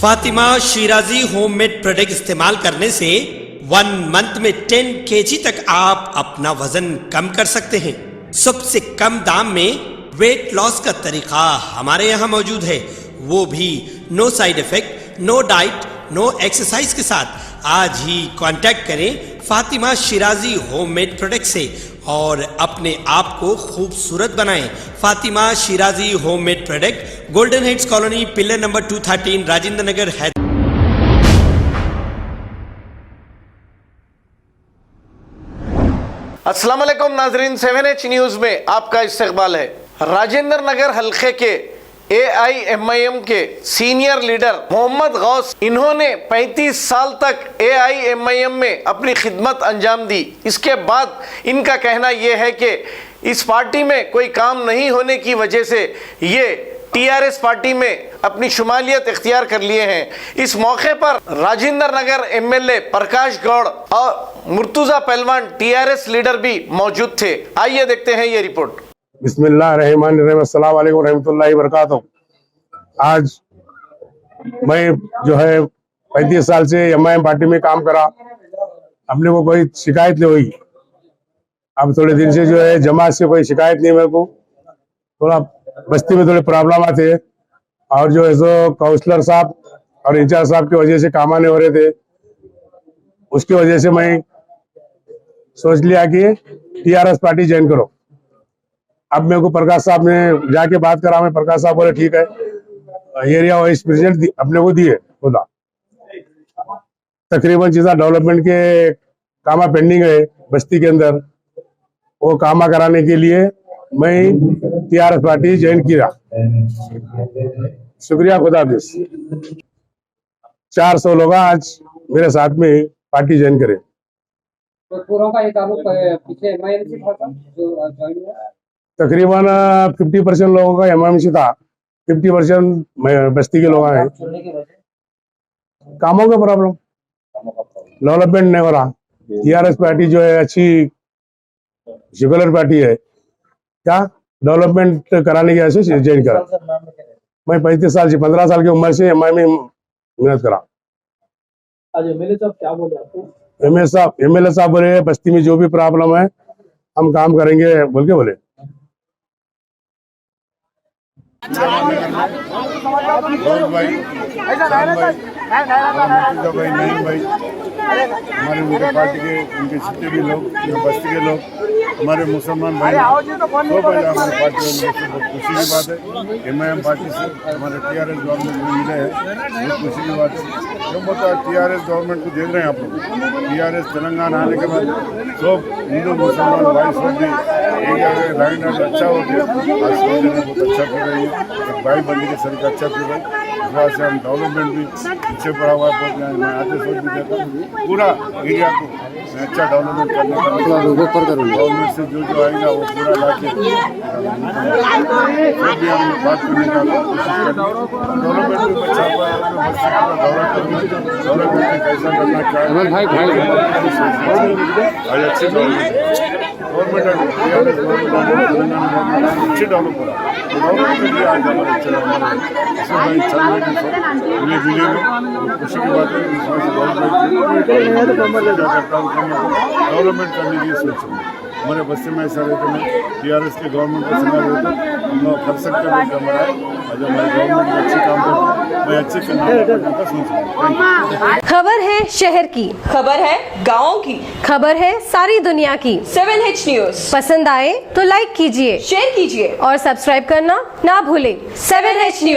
Fatima Shirazi homemade product इस्तेमाल करने से 1 मंथ में 10 kg तक आप अपना वजन कम कर सकते हैं। सबसे कम दाम में वेट लॉस का तरीका हमारे यहाँ मौजूद है, वो भी no side effect, no diet, no exercise के साथ। आज ही कांटेक्ट करें फातिमा शिराजी होममेड प्रोडक्ट से और अपने आप को खूबसूरत बनाएं। Fatima Shirazi homemade product, golden heads colony, pillar number 213, Rajendra Nagar, Hyderabad. अस्सलाम वालेकुम नाजरीन, 7H न्यूज़ में आपका इस्तकबाल है। राजेंद्र नगर हल्के के AIMIM के सीनियर लीडर मोहम्मद गौस, इन्होंने 35 साल तक AIMIM में अपनी खिदमत अंजाम दी। इसके बाद इनका कहना यह है कि इस पार्टी में कोई काम नहीं होने की वजह से ये TRS पार्टी में अपनी शुमालियत इख्तियार कर लिए हैं। इस मौके पर राजेंद्र नगर MLA प्रकाश गौड़ और मुर्तुजा पहलवान TRS लीडर भी मौजूद थे। आइए देखते हैं ये रिपोर्ट। बिस्मिल्लाहिर्रहमानिर्रहीम, अस्सलाम वालेकुम रहमतुल्लाहि वबरकातुहू। आज मैं जो है 35 साल से MIM पार्टी में काम करा, अपने को कोई शिकायत नहीं हुई। अब थोड़े दिन से जो है जमात से कोई शिकायत नहीं, मेरे को थोड़ा बस्ती में थोड़े प्रॉब्लम आते हैं और जो है सो काउंसलर साहब और इंचार्ज साहब की वजह से काम नहीं हो रहे थे। उसकी वजह से मैं सोच लिया कि TRS पार्टी ज्वाइन करो। अब मेरे को प्रकाश साहब ने जाके बात करा, मैं प्रकाश साहब बोले ठीक है, एरिया वाइज प्रेसिडेंट अपने को दिए खुदा। तकरीबन चीज़ा डेवलपमेंट के कामा पेंडिंग है बस्ती के अंदर, वो कामा कराने के लिए मैं TRS पार्टी ज्वाइन किया। शुक्रिया, खुदा हाफिज। 400 लोग आज मेरे साथ में पार्टी ज्वाइन करे। तो पूरों का ये ताल्लुक पीछे MIM से था जो ज्वाइन हुआ? तकरीबन 50% लोगों का MIM से था, 50% बस्ती के लोग हैं। कामों का प्रॉब्लम, डेवलपमेंट नहीं हो रहा। TRS पार्टी जो है अच्छी सेकुलर पार्टी है, क्या डेवलपमेंट कराने की वजह से ज्वाइन करा। मैं 35 साल से 15 साल की उम्र से MIM में मेहनत करा। आज MLA साहब क्या बोले आपको? MLA साहब बोले बस्ती में जो भी प्रॉब्लम है हम काम करेंगे बोल के बोले। हमारे उनके पार्टी के उनके जितने भी लोग, बस्ती के लोग, हमारे मुसलमान भाई तो पहले हमारी पार्टी में बहुत खुशी की बात है। MIM पार्टी से हमारे TRS गवर्नमेंट में मिले हैं, बहुत खुशी की बात है। जो मतलब TRS गवर्नमेंट को देख रहे हैं आप लोग, TRS तेलंगाना आने के बाद सब हिंदू मुसलमान भाई सब भी एक लाइन अच्छा हो गया। आज सब जगह बहुत अच्छा कर रही है, एक भाई बंदी के सर का अच्छा कर रही है। इस बात से हम डेवलपमेंट भी पीछे पड़ा हुआ है बहुत। मैं आगे सोच भी देता हूँ पूरा एरिया को अच्छा डेवलपमेंट करने का गवर्नमेंट से जो आएगा वो पूरा लाके भी हम बात करने का कोशिश करेंगे। डेवलपमेंट भी अच्छा हुआ है, डेवलपमेंट कैसा करना चाहिए आज अच्छे गवर्नमेंट अच्छे डेवलप हो रहा है। गवर्नमेंट के लिए आज हमारे अच्छा इसमें भाई चल मिले खुशी की बात है। डेवलपमेंट करने की सोच है हमारे बस्ती में। ऐसा रहता है TRS के गवर्नमेंट का समय रहता हम लोग कर सकते हैं हमारा। आज हमारे गवर्नमेंट अच्छे काम करते, मैं अच्छे करने का सोच रहा हूँ। खबर है शहर की, खबर है गाँव की, खबर है सारी दुनिया की। 7H न्यूज़ पसंद आए तो लाइक कीजिए, शेयर कीजिए और सब्सक्राइब करना ना भूलें। 7H news.